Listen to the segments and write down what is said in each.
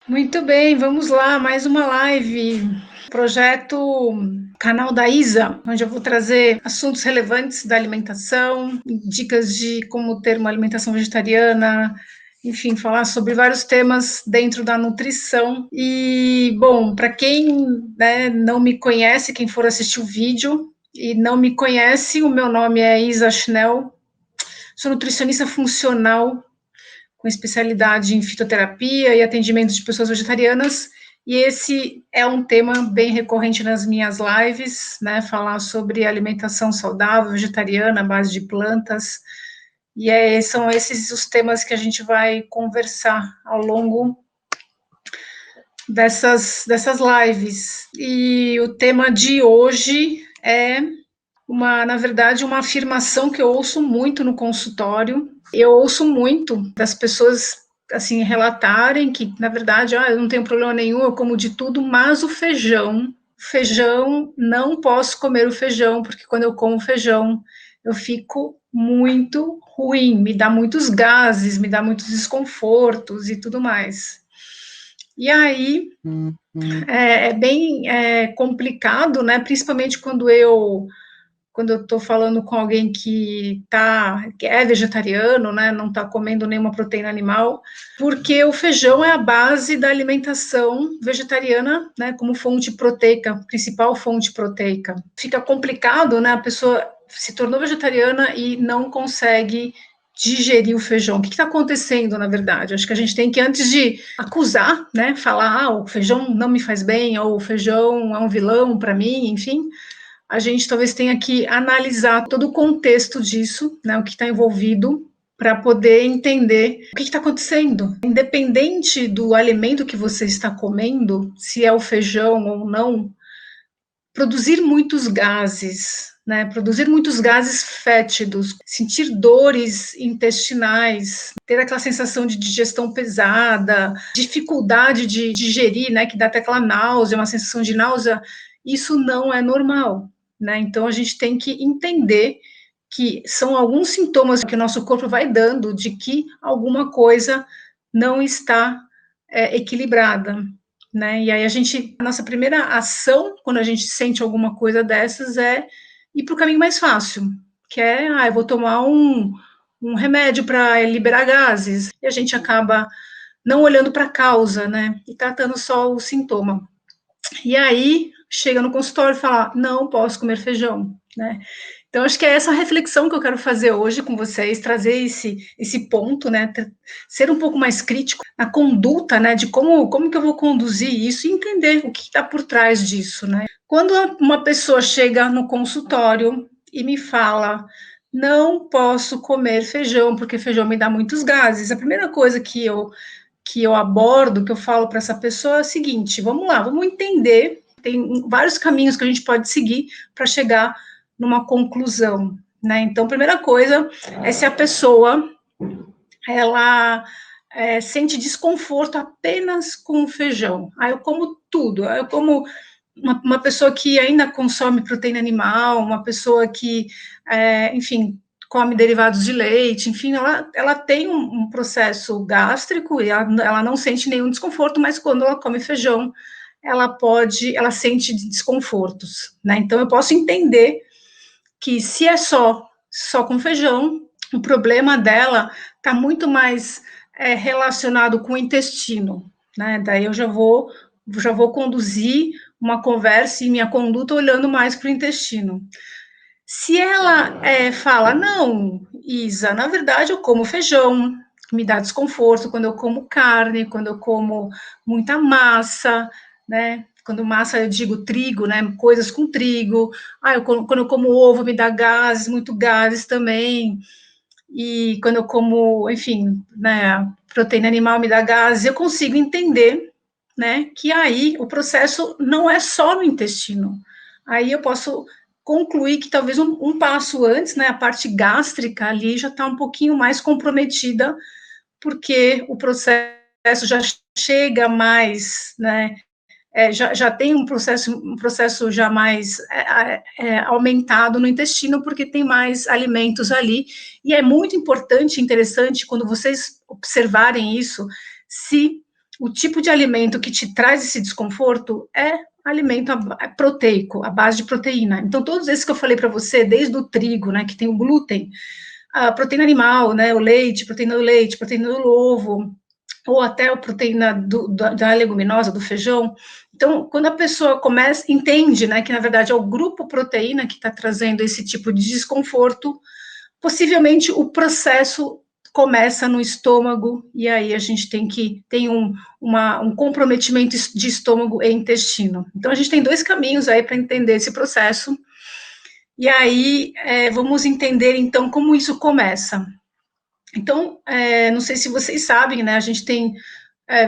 Muito bem, vamos lá, mais uma live. Projeto Canal da Isa, onde eu vou trazer assuntos relevantes da alimentação, dicas de como ter uma alimentação vegetariana, enfim, falar sobre vários temas dentro da nutrição. E, bom, para quem não me conhece, quem for assistir o vídeo e não me conhece, o meu nome é Isa Schnell, sou nutricionista funcional com especialidade em fitoterapia e atendimento de pessoas vegetarianas, e esse é um tema bem recorrente nas minhas lives, né, falar sobre alimentação saudável, vegetariana, à base de plantas, e são esses os temas que a gente vai conversar ao longo dessas lives. E o tema de hoje é na verdade, uma afirmação que eu ouço muito no consultório. Eu ouço muito das pessoas assim relatarem que, na verdade, eu não tenho problema nenhum, eu como de tudo, mas feijão, não posso comer o feijão, porque quando eu como feijão, eu fico muito ruim, me dá muitos gases, me dá muitos desconfortos e tudo mais. E aí é bem complicado, né? Principalmente quando eu estou falando com alguém que é vegetariano, né, não está comendo nenhuma proteína animal, porque o feijão é a base da alimentação vegetariana, né, como fonte proteica, principal fonte proteica. Fica complicado, né, a pessoa se tornou vegetariana e não consegue digerir o feijão. O que está acontecendo, na verdade? Acho que a gente tem que, antes de acusar, né, falar, o feijão não me faz bem, ou o feijão é um vilão para mim, enfim, a gente talvez tenha que analisar todo o contexto disso, né, o que está envolvido, para poder entender o que está acontecendo. Independente do alimento que você está comendo, se é o feijão ou não, produzir muitos gases, né, produzir muitos gases fétidos, sentir dores intestinais, ter aquela sensação de digestão pesada, dificuldade de digerir, né, que dá até aquela náusea, uma sensação de náusea, isso não é normal, né? Então a gente tem que entender que são alguns sintomas que o nosso corpo vai dando de que alguma coisa não está equilibrada, né? E aí a nossa primeira ação quando a gente sente alguma coisa dessas é ir para o caminho mais fácil, que é, eu vou tomar um remédio para liberar gases, e a gente acaba não olhando para a causa, né? E tratando só o sintoma. E aí chega no consultório e fala, não posso comer feijão, né? Então, acho que é essa reflexão que eu quero fazer hoje com vocês, trazer esse ponto, né? Ser um pouco mais crítico na conduta, né? De como que eu vou conduzir isso e entender o que está por trás disso, né? Quando uma pessoa chega no consultório e me fala, não posso comer feijão, porque feijão me dá muitos gases, a primeira coisa que eu abordo, que eu falo para essa pessoa é o seguinte: vamos lá, vamos entender. Tem vários caminhos que a gente pode seguir para chegar numa conclusão, né? Então, primeira coisa é se a pessoa ela sente desconforto apenas com o feijão. Aí eu como tudo, aí eu como uma pessoa que ainda consome proteína animal, uma pessoa que, enfim, come derivados de leite, enfim, ela tem um processo gástrico e ela não sente nenhum desconforto, mas quando ela come feijão, ela sente desconfortos, né? Então eu posso entender que se é só com feijão, o problema dela está muito mais relacionado com o intestino, né? Daí eu já vou conduzir uma conversa e minha conduta olhando mais para o intestino. Se ela fala, não, Isa, na verdade eu como feijão, me dá desconforto quando eu como carne, quando eu como muita massa, né? Quando massa eu digo trigo, né? Coisas com trigo. Quando eu como ovo me dá gases, muito gases também. E quando eu como, enfim, né, proteína animal me dá gases, eu consigo entender, né, que aí o processo não é só no intestino. Aí eu posso concluir que talvez um passo antes, né, a parte gástrica ali já está um pouquinho mais comprometida, porque o processo já chega mais, né, já tem um processo já mais aumentado no intestino, porque tem mais alimentos ali, e é muito importante, interessante, quando vocês observarem isso, se o tipo de alimento que te traz esse desconforto é alimento proteico, a base de proteína. Então, todos esses que eu falei para você, desde o trigo, né, que tem o glúten, a proteína animal, né, o leite, proteína do leite, proteína do ovo, ou até a proteína da leguminosa, do feijão. Então, quando a pessoa entende, né, que na verdade é o grupo proteína que está trazendo esse tipo de desconforto, possivelmente o processo começa no estômago, e aí a gente tem um comprometimento de estômago e intestino. Então, a gente tem dois caminhos aí para entender esse processo, e aí vamos entender, então, como isso começa. Então, não sei se vocês sabem, né, a gente tem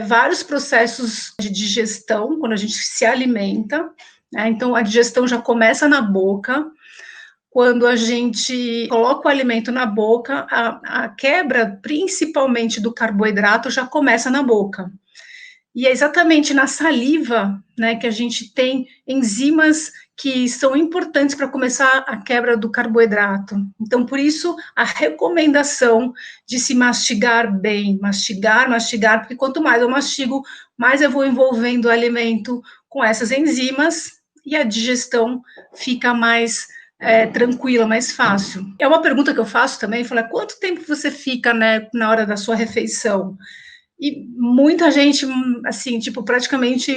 vários processos de digestão quando a gente se alimenta, né, então a digestão já começa na boca. Quando a gente coloca o alimento na boca, a quebra, principalmente do carboidrato, já começa na boca. E é exatamente na saliva, né, que a gente tem enzimas que são importantes para começar a quebra do carboidrato. Então, por isso, a recomendação de se mastigar bem, mastigar, porque quanto mais eu mastigo, mais eu vou envolvendo o alimento com essas enzimas e a digestão fica mais tranquila, mais fácil. É uma pergunta que eu faço também, fala, quanto tempo você fica, né, na hora da sua refeição? E muita gente, assim, tipo, praticamente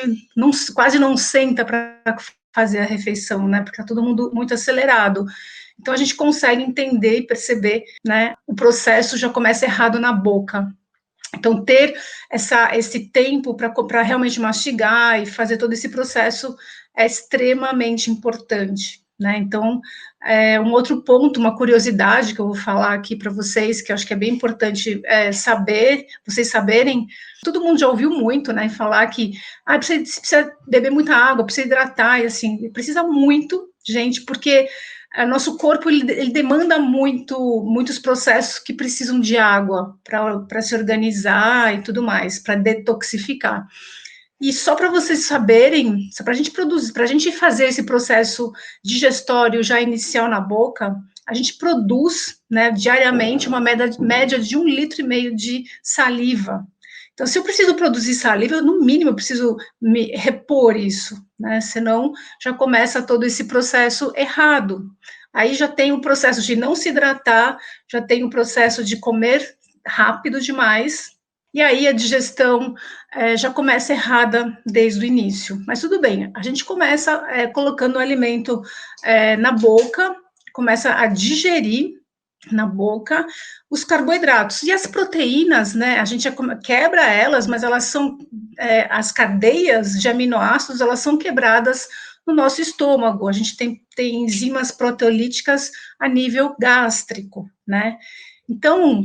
quase não senta para fazer a refeição, né? Porque tá todo mundo muito acelerado. Então a gente consegue entender e perceber, né? O processo já começa errado na boca. Então, ter esse tempo para realmente mastigar e fazer todo esse processo é extremamente importante, né? Então, um outro ponto, uma curiosidade que eu vou falar aqui para vocês, que eu acho que é bem importante vocês saberem, todo mundo já ouviu muito, né, falar que precisa beber muita água, precisa hidratar, e assim, precisa muito, gente, porque nosso corpo ele demanda muitos processos que precisam de água para se organizar e tudo mais, para detoxificar. E só para vocês saberem, para a gente produzir, para a gente fazer esse processo digestório já inicial na boca, a gente produz, né, diariamente uma média de 1,5 litro de saliva. Então, se eu preciso produzir saliva, no mínimo eu preciso me repor isso, né? Senão já começa todo esse processo errado. Aí já tem o processo de não se hidratar, já tem o processo de comer rápido demais, e aí a digestão já começa errada desde o início. Mas tudo bem, a gente começa colocando o alimento na boca, começa a digerir na boca os carboidratos. E as proteínas, né, a gente quebra elas, mas elas são, as cadeias de aminoácidos, elas são quebradas no nosso estômago. A gente tem enzimas proteolíticas a nível gástrico, né? Então,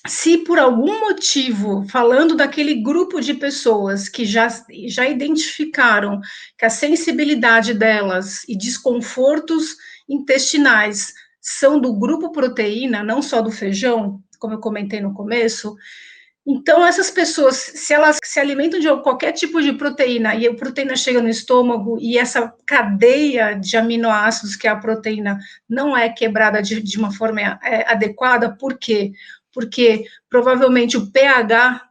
se por algum motivo, falando daquele grupo de pessoas que já identificaram que a sensibilidade delas e desconfortos intestinais são do grupo proteína, não só do feijão, como eu comentei no começo, então essas pessoas, se elas se alimentam de qualquer tipo de proteína e a proteína chega no estômago e essa cadeia de aminoácidos que é a proteína não é quebrada de uma forma adequada, por quê? Porque provavelmente o pH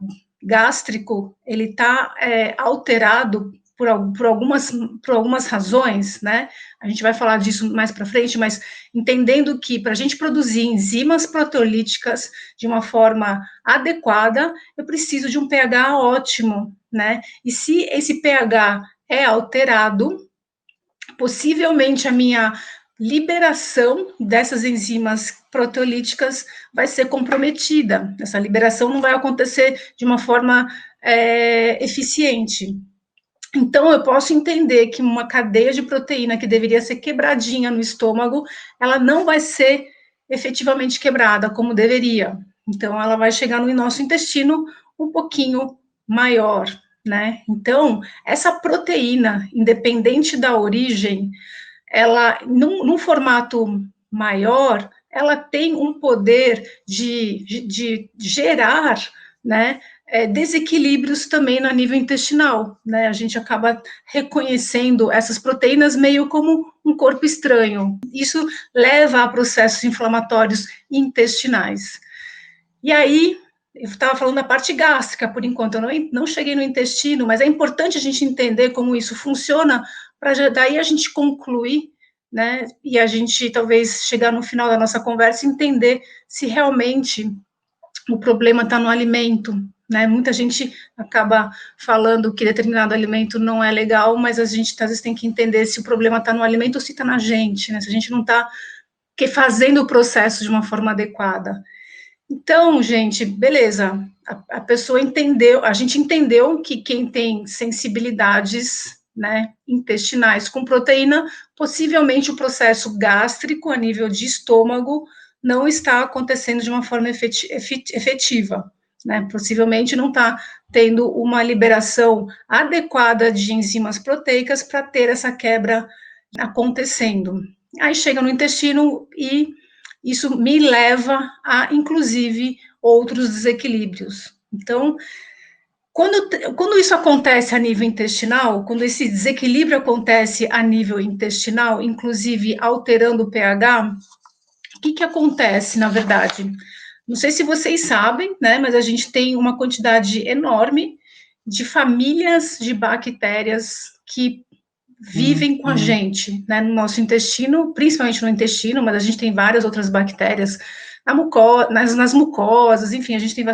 gástrico ele está alterado por algumas razões, né? A gente vai falar disso mais para frente, mas entendendo que para a gente produzir enzimas proteolíticas de uma forma adequada, eu preciso de um pH ótimo, né? E se esse pH é alterado, possivelmente a minha liberação dessas enzimas proteolíticas vai ser comprometida. Essa liberação não vai acontecer de uma forma eficiente. Então, eu posso entender que uma cadeia de proteína que deveria ser quebradinha no estômago, ela não vai ser efetivamente quebrada como deveria. Então, ela vai chegar no nosso intestino um pouquinho maior, né? Então, essa proteína, independente da origem, ela, num formato maior, ela tem um poder de gerar, né, desequilíbrios também no nível intestinal, né? A gente acaba reconhecendo essas proteínas meio como um corpo estranho. Isso leva a processos inflamatórios intestinais. E aí, Eu estava falando da parte gástrica, por enquanto, eu não cheguei no intestino, mas é importante a gente entender como isso funciona, para daí a gente concluir, né, e a gente talvez chegar no final da nossa conversa e entender se realmente o problema está no alimento, né? Muita gente acaba falando que determinado alimento não é legal, mas a gente às vezes tem que entender se o problema está no alimento ou se está na gente, né? Se a gente não está fazendo o processo de uma forma adequada. Então, gente, beleza. A pessoa entendeu, a gente entendeu que quem tem sensibilidades, né, intestinais com proteína, possivelmente o processo gástrico a nível de estômago não está acontecendo de uma forma efetiva, né? Possivelmente não está tendo uma liberação adequada de enzimas proteicas para ter essa quebra acontecendo. Aí chega no intestino e isso me leva a, inclusive, outros desequilíbrios. Então, quando isso acontece a nível intestinal, quando esse desequilíbrio acontece a nível intestinal, inclusive alterando o pH, o que acontece, na verdade? Não sei se vocês sabem, né, mas a gente tem uma quantidade enorme de famílias de bactérias que vivem com a gente, né, no nosso intestino, principalmente no intestino, mas a gente tem várias outras bactérias nas mucosas, enfim, a gente tem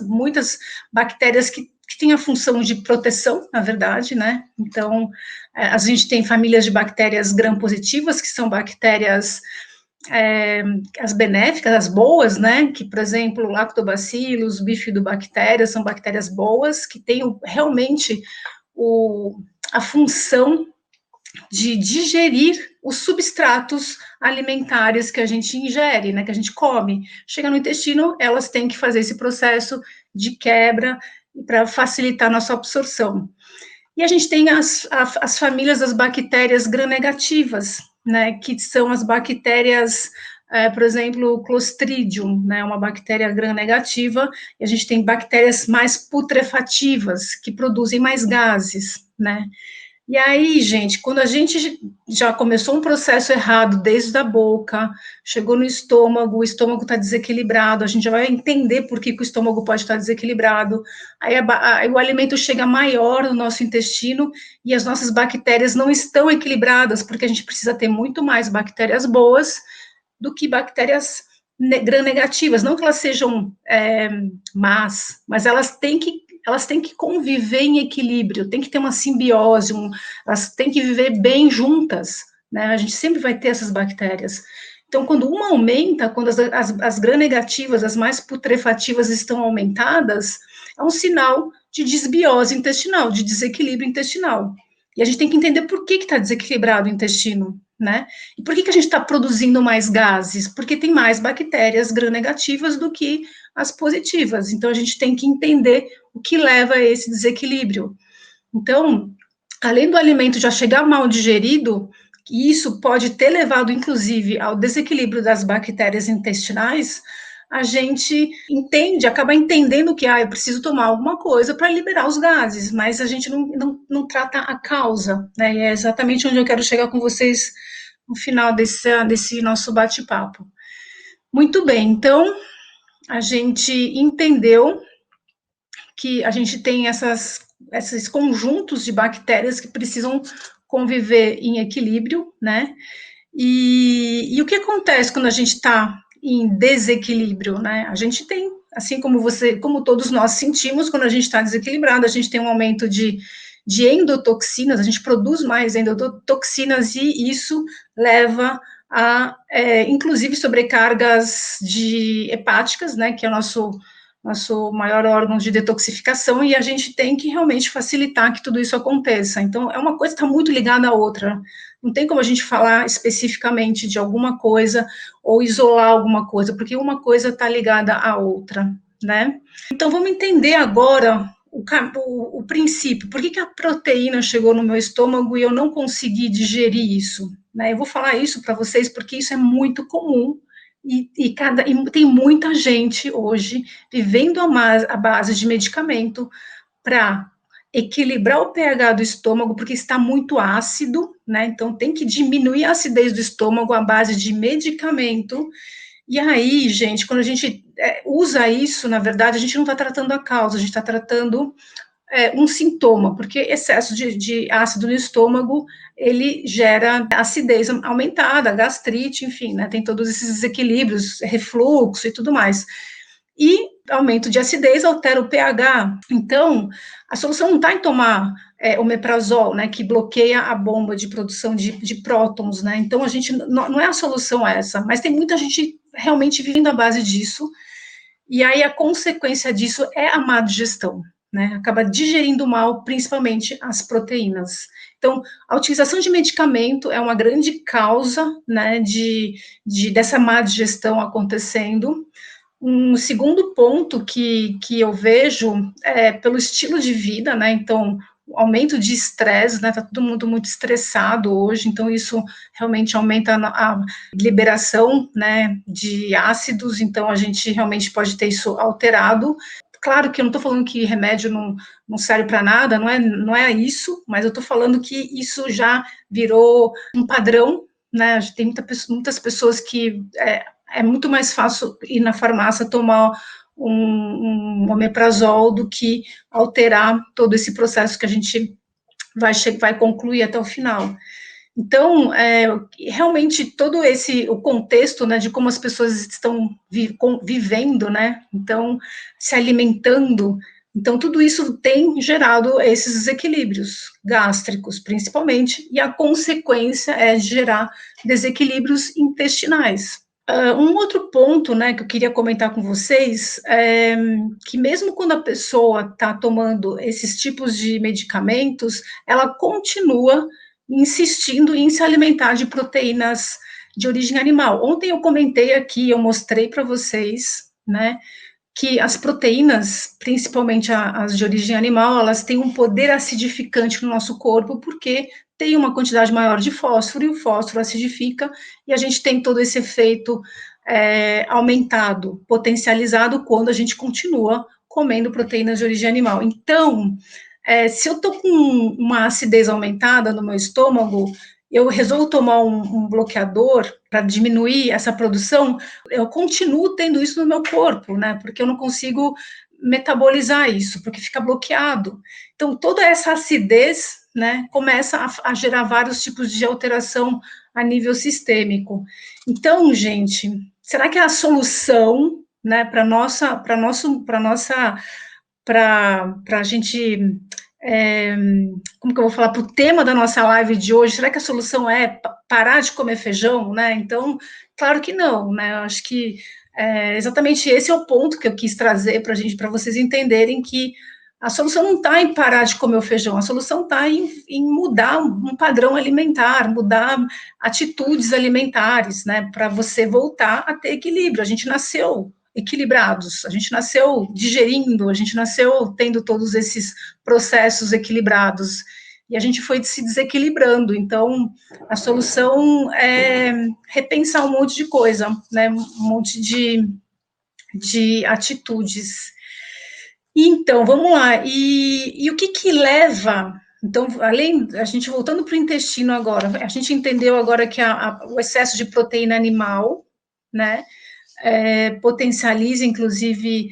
muitas bactérias que têm a função de proteção, na verdade, né, então, a gente tem famílias de bactérias gram-positivas, que são bactérias as benéficas, as boas, né, que, por exemplo, lactobacillus, bifidobactérias, são bactérias boas, que têm realmente a função de digerir os substratos alimentares que a gente ingere, né, que a gente come. Chega no intestino, elas têm que fazer esse processo de quebra para facilitar a nossa absorção. E a gente tem as famílias das bactérias gram-negativas, né, que são as bactérias, por exemplo, o Clostridium, né, uma bactéria gram-negativa, e a gente tem bactérias mais putrefativas, que produzem mais gases, né. E aí, gente, quando a gente já começou um processo errado desde a boca, chegou no estômago, o estômago está desequilibrado, a gente já vai entender por que o estômago pode estar desequilibrado, aí o alimento chega maior no nosso intestino e as nossas bactérias não estão equilibradas, porque a gente precisa ter muito mais bactérias boas do que bactérias gram-negativas, não que elas sejam más, mas elas têm que conviver em equilíbrio, tem que ter uma simbiose, elas têm que viver bem juntas, né? A gente sempre vai ter essas bactérias. Então, quando uma aumenta, quando as gram-negativas, as mais putrefativas estão aumentadas, é um sinal de desbiose intestinal, de desequilíbrio intestinal. E a gente tem que entender por que está desequilibrado o intestino, né? E por que a gente está produzindo mais gases? Porque tem mais bactérias gram-negativas do que as positivas. Então, a gente tem que entender o que leva a esse desequilíbrio. Então, além do alimento já chegar mal digerido, isso pode ter levado, inclusive, ao desequilíbrio das bactérias intestinais, a gente acaba entendendo que eu preciso tomar alguma coisa para liberar os gases, mas a gente não trata a causa, né? E é exatamente onde eu quero chegar com vocês no final desse nosso bate-papo. Muito bem, então a gente entendeu que a gente tem esses conjuntos de bactérias que precisam conviver em equilíbrio, né? E o que acontece quando a gente está em desequilíbrio, né? A gente tem, assim como todos nós sentimos, quando a gente está desequilibrado, a gente tem um aumento de endotoxinas, a gente produz mais endotoxinas e isso leva a, inclusive, sobrecargas hepáticas, né? Que é o nosso maior órgão de detoxificação, e a gente tem que realmente facilitar que tudo isso aconteça. Então, é uma coisa que está muito ligada à outra. Não tem como a gente falar especificamente de alguma coisa ou isolar alguma coisa, porque uma coisa está ligada à outra, né? Então, vamos entender agora o princípio. Por que a proteína chegou no meu estômago e eu não consegui digerir isso? Né? Eu vou falar isso para vocês porque isso é muito comum e tem muita gente hoje vivendo à base de medicamento para equilibrar o pH do estômago, porque está muito ácido, né? Então tem que diminuir a acidez do estômago à base de medicamento, E aí, gente, quando a gente usa isso, na verdade, a gente não está tratando a causa, a gente está tratando um sintoma, porque excesso de ácido no estômago, ele gera acidez aumentada, gastrite, enfim, né, tem todos esses desequilíbrios, refluxo e tudo mais. E aumento de acidez altera o pH. Então, a solução não está em tomar omeprazol, né, que bloqueia a bomba de produção de prótons, né? Então, a gente não é a solução essa, mas tem muita gente realmente vivendo à base disso, e aí a consequência disso é a má digestão, né? Acaba digerindo mal, principalmente as proteínas. Então, a utilização de medicamento é uma grande causa, né, dessa má digestão acontecendo. Um segundo ponto que eu vejo é pelo estilo de vida, né? Então, o aumento de estresse, né? Tá todo mundo muito estressado hoje, então isso realmente aumenta a liberação, né, de ácidos, então a gente realmente pode ter isso alterado. Claro que eu não estou falando que remédio não serve para nada, não é isso, mas eu estou falando que isso já virou um padrão, né? Tem muitas pessoas que é muito mais fácil ir na farmácia tomar um omeprazol do que alterar todo esse processo que a gente vai concluir até o final. Então, realmente, todo o contexto, né, de como as pessoas estão vivendo, né, então, se alimentando, então, tudo isso tem gerado esses desequilíbrios gástricos, principalmente, e a consequência é gerar desequilíbrios intestinais. Um outro ponto, né, que eu queria comentar com vocês é que mesmo quando a pessoa está tomando esses tipos de medicamentos, ela continua insistindo em se alimentar de proteínas de origem animal. Ontem eu comentei aqui, eu mostrei para vocês, né, que as proteínas, principalmente as de origem animal, elas têm um poder acidificante no nosso corpo, porque tem uma quantidade maior de fósforo, e o fósforo acidifica, e a gente tem todo esse efeito aumentado, potencializado, quando a gente continua comendo proteínas de origem animal. Então, se eu estou com uma acidez aumentada no meu estômago, eu resolvo tomar um bloqueador para diminuir essa produção, eu continuo tendo isso no meu corpo, né? Porque eu não consigo metabolizar isso, porque fica bloqueado. Então, toda essa acidez, né, começa a gerar vários tipos de alteração a nível sistêmico. Então, gente, será que a solução, né, para a gente como que eu vou falar, para o tema da nossa live de hoje, será que a solução é parar de comer feijão, né? Então, claro que não, né? Eu acho que exatamente esse é o ponto que eu quis trazer para vocês entenderem que a solução não está em parar de comer o feijão, a solução está em mudar um padrão alimentar, mudar atitudes alimentares, né? Para você voltar a ter equilíbrio. A gente nasceu equilibrados, a gente nasceu digerindo, a gente nasceu tendo todos esses processos equilibrados, e a gente foi se desequilibrando. Então, a solução é repensar um monte de coisa, né, um monte de atitudes. Então, vamos lá, e o que leva... Então, além, a gente voltando para o intestino agora, a gente entendeu agora que o excesso de proteína animal, né, potencializa, inclusive,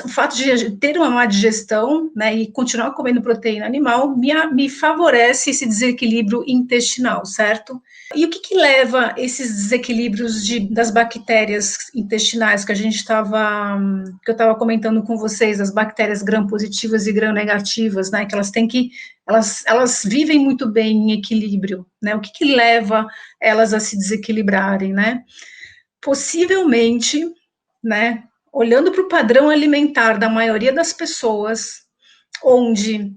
o fato de ter uma má digestão, né, e continuar comendo proteína animal, me favorece esse desequilíbrio intestinal, certo? E o que leva esses desequilíbrios das bactérias intestinais que eu estava comentando com vocês, as bactérias gram-positivas e gram-negativas, né, que elas vivem muito bem em equilíbrio, né? O que leva elas a se desequilibrarem, né? Possivelmente, né, olhando para o padrão alimentar da maioria das pessoas, onde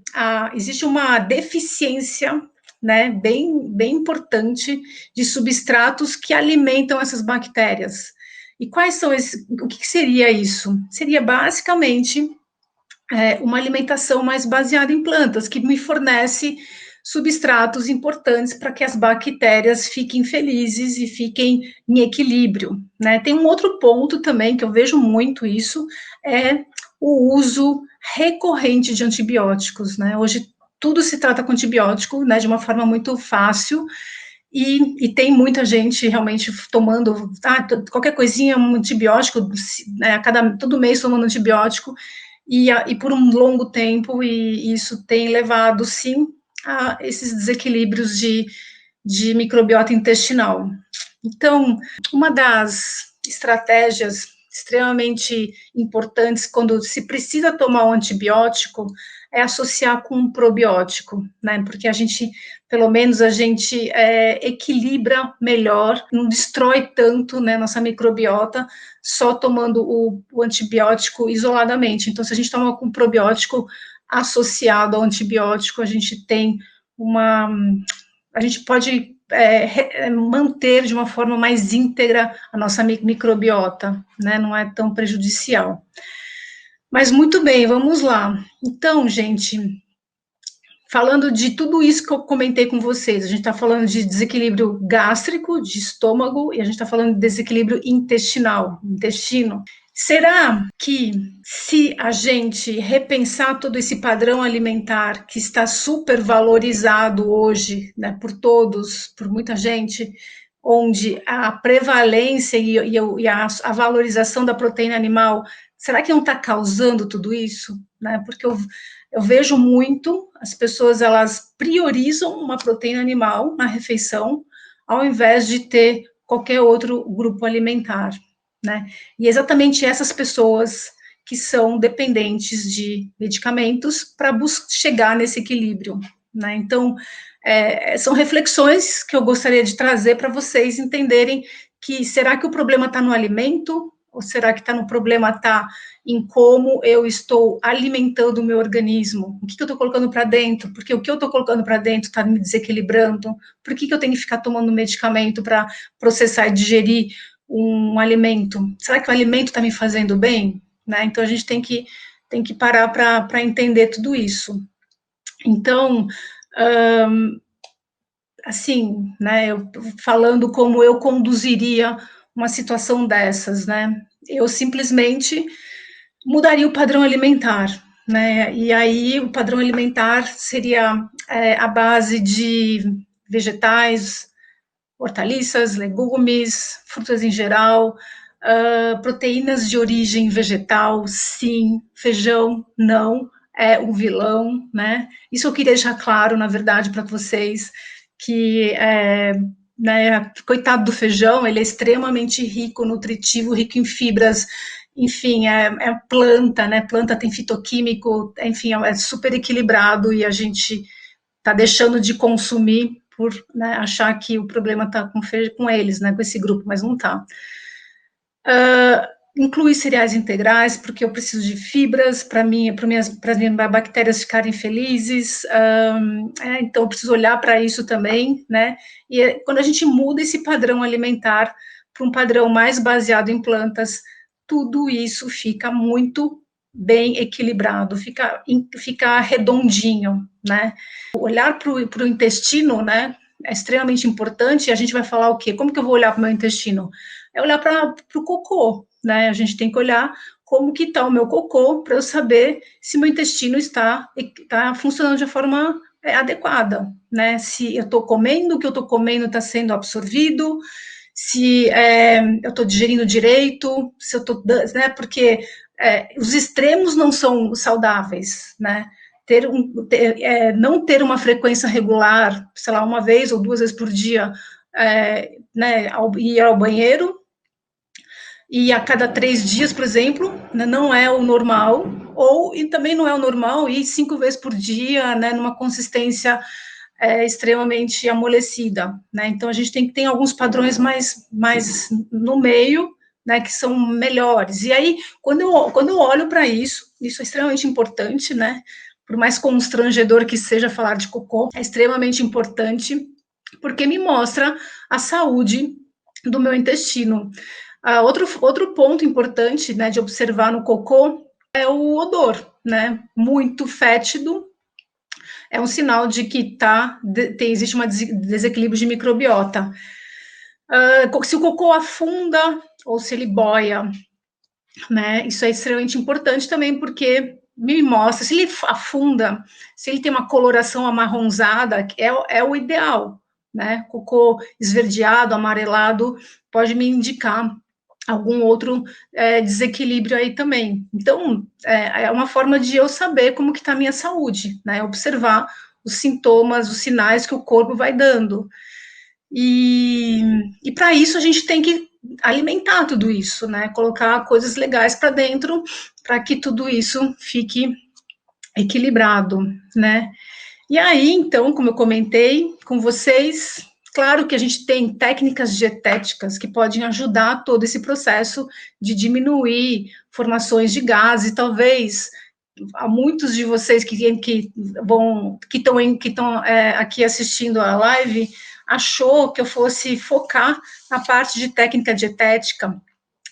existe uma deficiência, né, bem importante de substratos que alimentam essas bactérias. E quais são o que seria isso? Seria basicamente uma alimentação mais baseada em plantas, que me fornece substratos importantes para que as bactérias fiquem felizes e fiquem em equilíbrio, né? Tem um outro ponto também que eu vejo muito isso, é o uso recorrente de antibióticos, né? Hoje tudo se trata com antibiótico, né, de uma forma muito fácil, E tem muita gente realmente tomando, qualquer coisinha, um antibiótico, né, todo mês tomando antibiótico, e por um longo tempo, e isso tem levado, sim, a esses desequilíbrios de microbiota intestinal. Então, uma das estratégias extremamente importantes quando se precisa tomar um antibiótico é associar com um probiótico, né? Porque a gente, pelo menos, a gente equilibra melhor, não destrói tanto, né, nossa microbiota só tomando o antibiótico isoladamente. Então, se a gente toma com probiótico associado ao antibiótico, a gente tem a gente pode manter de uma forma mais íntegra a nossa microbiota, né? Não é tão prejudicial. Mas muito bem, vamos lá. Então, gente, falando de tudo isso que eu comentei com vocês, a gente está falando de desequilíbrio gástrico, de estômago, e a gente está falando de desequilíbrio intestinal, intestino. Será que, se a gente repensar todo esse padrão alimentar que está super valorizado hoje, né, por todos, por muita gente, onde a prevalência e a valorização da proteína animal, será que não está causando tudo isso? Né? Porque eu vejo muito as pessoas, elas priorizam uma proteína animal na refeição, ao invés de ter qualquer outro grupo alimentar, né? E exatamente essas pessoas que são dependentes de medicamentos para chegar nesse equilíbrio, né? Então, são reflexões que eu gostaria de trazer para vocês entenderem que será que o problema está no alimento ou será que no problema está em como eu estou alimentando o meu organismo? O que eu estou colocando para dentro? Porque o que eu estou colocando para dentro está me desequilibrando? Por que eu tenho que ficar tomando medicamento para processar e digerir um alimento? Será que o alimento está me fazendo bem? Né? Então, a gente tem que parar para entender tudo isso. Então, assim, né, falando como eu conduziria uma situação dessas, né, eu simplesmente mudaria o padrão alimentar, né, e aí o padrão alimentar seria a base de vegetais, hortaliças, legumes, frutas em geral, proteínas de origem vegetal, sim, feijão, não, é um vilão, né? Isso eu queria deixar claro, na verdade, para vocês, que, né, coitado do feijão, ele é extremamente rico, nutritivo, rico em fibras, enfim, é planta, né? Planta tem fitoquímico, enfim, é super equilibrado e a gente está deixando de consumir por, né, achar que o problema está com eles, né, com esse grupo, mas não está. Incluir cereais integrais, porque eu preciso de fibras para as minhas bactérias ficarem felizes, então eu preciso olhar para isso também, né, e quando a gente muda esse padrão alimentar para um padrão mais baseado em plantas, tudo isso fica muito bem equilibrado, fica redondinho, né. Olhar para o intestino, né, é extremamente importante, e a gente vai falar o quê? Como que eu vou olhar para o meu intestino? É olhar para o cocô, né? A gente tem que olhar como que está o meu cocô para eu saber se meu intestino está funcionando de forma adequada, né? Se eu estou comendo, o que eu estou comendo está sendo absorvido, se eu estou digerindo direito, se eu estou, né? Porque os extremos não são saudáveis, né? Não ter uma frequência regular, sei lá, uma vez ou duas vezes por dia, né, ir ao banheiro, e a cada 3 dias, por exemplo, né, não é o normal, e também não é o normal ir 5 vezes por dia, né, numa consistência extremamente amolecida, né, então a gente tem que ter alguns padrões mais no meio, né, que são melhores, e aí, quando eu olho para isso é extremamente importante, né, por mais constrangedor que seja falar de cocô, é extremamente importante, porque me mostra a saúde do meu intestino. Outro ponto importante, né, de observar no cocô é o odor, né, muito fétido, é um sinal de que existe um desequilíbrio de microbiota. Se o cocô afunda ou se ele boia, né, isso é extremamente importante também, porque me mostra, se ele afunda, se ele tem uma coloração amarronzada, é o ideal, né? Cocô esverdeado, amarelado, pode me indicar algum outro desequilíbrio aí também. Então, é uma forma de eu saber como que está a minha saúde, né? Observar os sintomas, os sinais que o corpo vai dando. E para isso a gente tem que alimentar tudo isso, né? Colocar coisas legais para dentro para que tudo isso fique equilibrado, né? E aí, então, como eu comentei com vocês, claro que a gente tem técnicas dietéticas que podem ajudar todo esse processo de diminuir formações de gases, e talvez há muitos de vocês que estão aqui assistindo a live achou que eu fosse focar na parte de técnica dietética,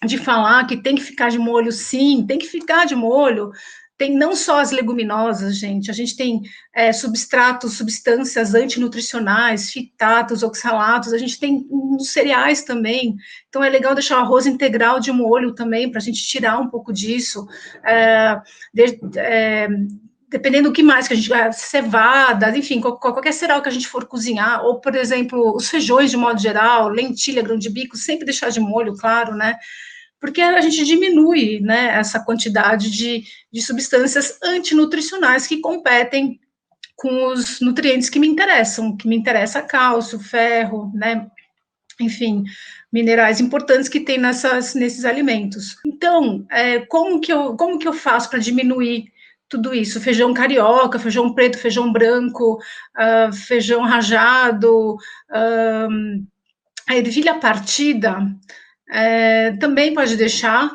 de falar que tem que ficar de molho, sim, tem que ficar de molho. Tem não só as leguminosas, gente, a gente tem substratos, substâncias antinutricionais, fitatos, oxalatos, a gente tem uns cereais também, então é legal deixar o arroz integral de molho também, para a gente tirar um pouco disso, dependendo do que mais que a gente, cevada, enfim, qualquer cereal que a gente for cozinhar, ou, por exemplo, os feijões de modo geral, lentilha, grão de bico, sempre deixar de molho, claro, né, porque a gente diminui, né, essa quantidade de substâncias antinutricionais que competem com os nutrientes que me interessa cálcio, ferro, né, enfim, minerais importantes que tem nesses alimentos. Então, como que eu faço para diminuir tudo isso? Feijão carioca, feijão preto, feijão branco, feijão rajado, a ervilha partida, também pode deixar,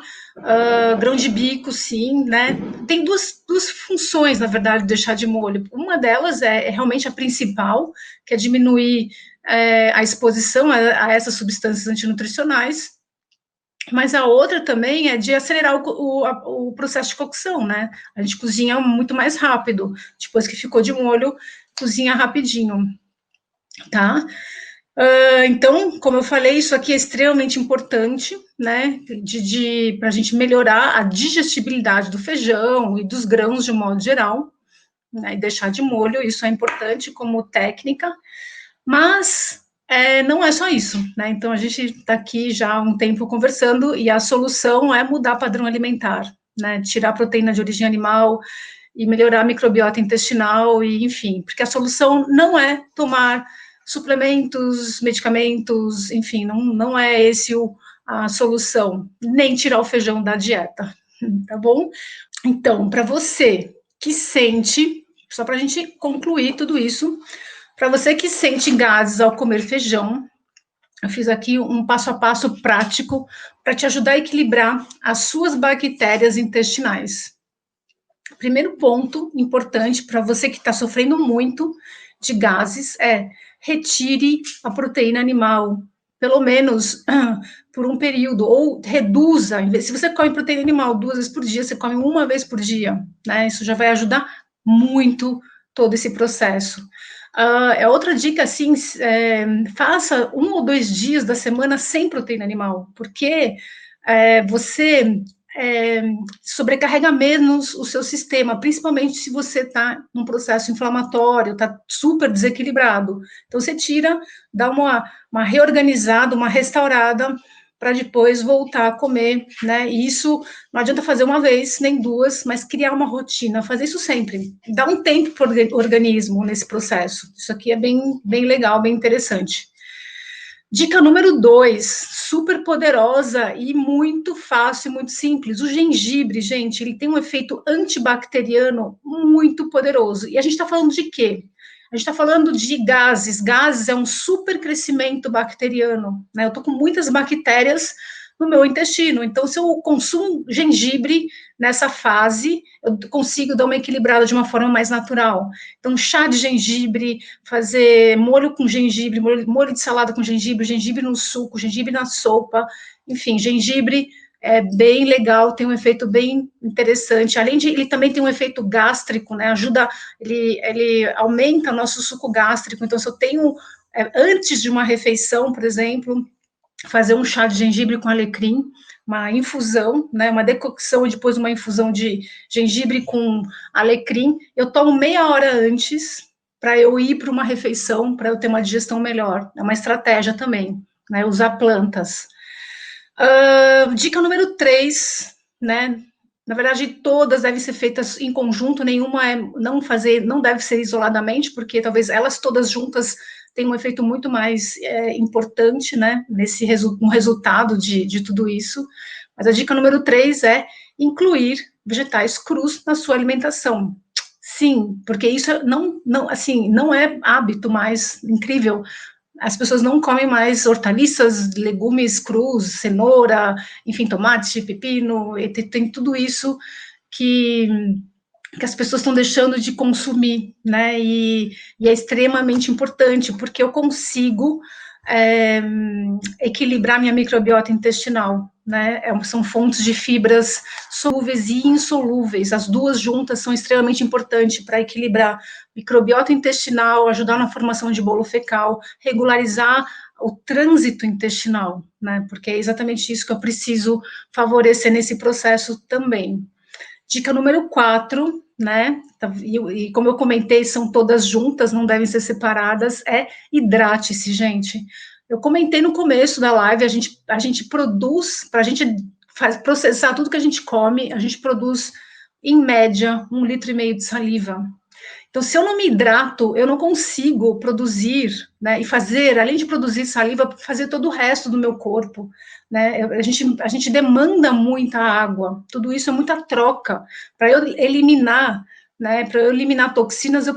grão de bico, sim, né? Tem duas funções, na verdade, de deixar de molho. Uma delas é realmente a principal, que é diminuir a exposição a essas substâncias antinutricionais, mas a outra também é de acelerar o processo de cocção, né? A gente cozinha muito mais rápido, depois que ficou de molho, cozinha rapidinho, tá? Então, como eu falei, isso aqui é extremamente importante, né, para a gente melhorar a digestibilidade do feijão e dos grãos de modo geral, né, e deixar de molho, isso é importante como técnica, mas não é só isso, né, então a gente está aqui já há um tempo conversando e a solução é mudar padrão alimentar, né, tirar a proteína de origem animal e melhorar a microbiota intestinal, e enfim, porque a solução não é tomar suplementos, medicamentos, enfim, não é esse a solução, nem tirar o feijão da dieta, tá bom? Então, para você que sente, só para a gente concluir tudo isso, para você que sente gases ao comer feijão, eu fiz aqui um passo a passo prático para te ajudar a equilibrar as suas bactérias intestinais. Primeiro ponto importante para você que está sofrendo muito de gases é retire a proteína animal, pelo menos por um período, ou reduza. Se você come proteína animal 2 vezes por dia, você come uma vez por dia, né? Isso já vai ajudar muito todo esse processo. Outra dica, assim, faça 1 ou 2 dias da semana sem proteína animal, porque você sobrecarrega menos o seu sistema, principalmente se você está num processo inflamatório, está super desequilibrado. Então, você tira, dá uma reorganizada, uma restaurada, para depois voltar a comer, né? E isso não adianta fazer uma vez, nem duas, mas criar uma rotina, fazer isso sempre. Dá um tempo para o organismo nesse processo. Isso aqui é bem, bem legal, bem interessante. Dica número 2, super poderosa e muito fácil, muito simples. O gengibre, gente, ele tem um efeito antibacteriano muito poderoso. E a gente está falando de quê? A gente está falando de gases. Gases é um super crescimento bacteriano, né? Eu estou com muitas bactérias no meu intestino. Então, se eu consumo gengibre nessa fase, eu consigo dar uma equilibrada de uma forma mais natural. Então, chá de gengibre, fazer molho com gengibre, molho de salada com gengibre, gengibre no suco, gengibre na sopa, enfim, gengibre é bem legal, tem um efeito bem interessante. Além de, ele também tem um efeito gástrico, né? Ajuda, ele aumenta o nosso suco gástrico. Então, se eu tenho, antes de uma refeição, por exemplo, fazer um chá de gengibre com alecrim, uma infusão, né, uma decocção e depois uma infusão de gengibre com alecrim, eu tomo meia hora antes, para eu ir para uma refeição, para eu ter uma digestão melhor. É uma estratégia também, né? Usar plantas. Dica número 3, né? Na verdade, todas devem ser feitas em conjunto, nenhuma não deve ser isoladamente, porque talvez elas todas juntas tenham um efeito muito mais importante, né? No resultado de tudo isso. Mas a dica número 3 é incluir vegetais crus na sua alimentação. Sim, porque isso não é hábito mais incrível. As pessoas não comem mais hortaliças, legumes crus, cenoura, enfim, tomate, pepino, e tem tudo isso que, que as pessoas estão deixando de consumir, né? E é extremamente importante, porque eu consigo é, equilibrar minha microbiota intestinal, né? São fontes de fibras solúveis e insolúveis, as duas juntas são extremamente importantes para equilibrar microbiota intestinal, ajudar na formação de bolo fecal, regularizar o trânsito intestinal, né? Porque é exatamente isso que eu preciso favorecer nesse processo também. Dica número 4, né? E como eu comentei, são todas juntas, não devem ser separadas, é hidrate-se, gente. Eu comentei no começo da live, a gente produz, para a gente processar tudo que a gente come, a gente produz, em média, 1,5 litro de saliva. Então, se eu não me hidrato, eu não consigo produzir, né, e fazer, além de produzir saliva, fazer todo o resto do meu corpo, né, a gente demanda muita água, tudo isso é muita troca, para eu eliminar, né, para eu eliminar toxinas, eu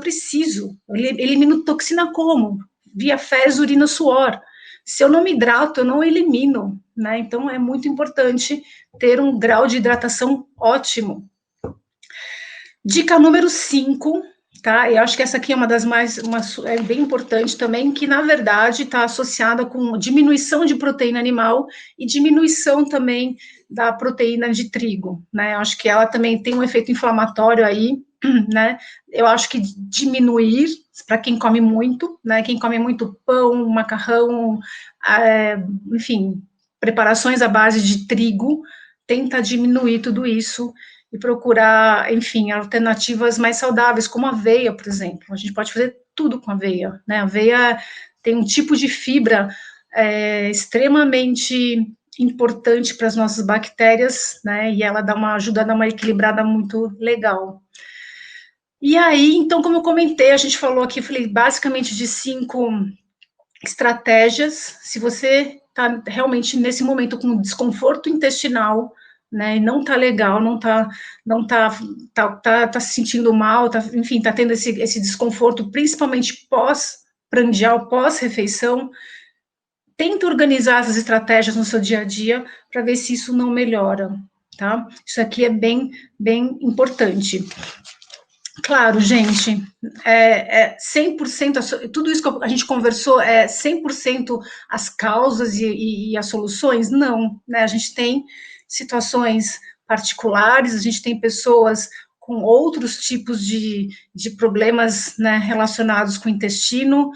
elimino toxina como? Via fezes, urina, suor. Se eu não me hidrato, eu não elimino, né, então é muito importante ter um grau de hidratação ótimo. Dica número 5, tá? Eu acho que essa aqui é uma das é bem importante também, que na verdade está associada com diminuição de proteína animal e diminuição também da proteína de trigo, né? Eu acho que ela também tem um efeito inflamatório aí, né? Eu acho que diminuir, para quem come muito, né? Quem come muito pão, macarrão, enfim, preparações à base de trigo, tenta diminuir tudo isso e procurar, enfim, alternativas mais saudáveis, como a aveia, por exemplo. A gente pode fazer tudo com aveia, né? A aveia tem um tipo de fibra extremamente importante para as nossas bactérias, né? E ela ajuda a dar uma equilibrada muito legal. E aí, então, como eu comentei, a gente falou aqui, eu falei basicamente de 5 estratégias. Se você está realmente nesse momento com desconforto intestinal, né, e não tá legal, tá se sentindo mal, enfim, tá tendo esse desconforto, principalmente pós-prandial, pós-refeição, tenta organizar essas estratégias no seu dia a dia para ver se isso não melhora, tá? Isso aqui é bem, bem importante. Claro, gente, 100%, tudo isso que a gente conversou é 100% as causas e as soluções? Não, né? A gente tem situações particulares, a gente tem pessoas com outros tipos de problemas, né, relacionados com o intestino,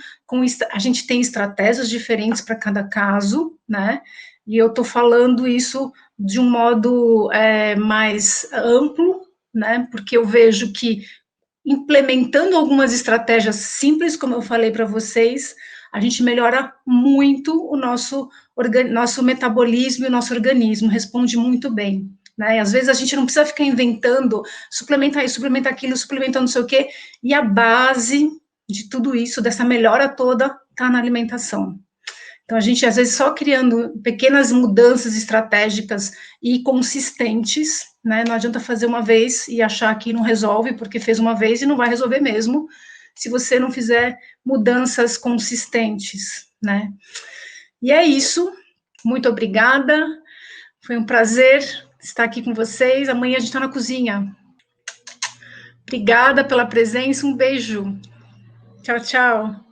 a gente tem estratégias diferentes para cada caso, né? E eu estou falando isso de um modo mais amplo, né? Porque eu vejo que implementando algumas estratégias simples, como eu falei para vocês, a gente melhora muito o nosso metabolismo e o nosso organismo, responde muito bem. Né? E às vezes a gente não precisa ficar inventando, suplementar isso, suplementar aquilo, suplementar não sei o quê, e a base de tudo isso, dessa melhora toda, está na alimentação. Então, a gente, às vezes, só criando pequenas mudanças estratégicas e consistentes, né? Não adianta fazer uma vez e achar que não resolve, porque fez uma vez e não vai resolver mesmo, se você não fizer mudanças consistentes, né? E é isso. Muito obrigada. Foi um prazer estar aqui com vocês. Amanhã a gente está na cozinha. Obrigada pela presença. Um beijo. Tchau, tchau.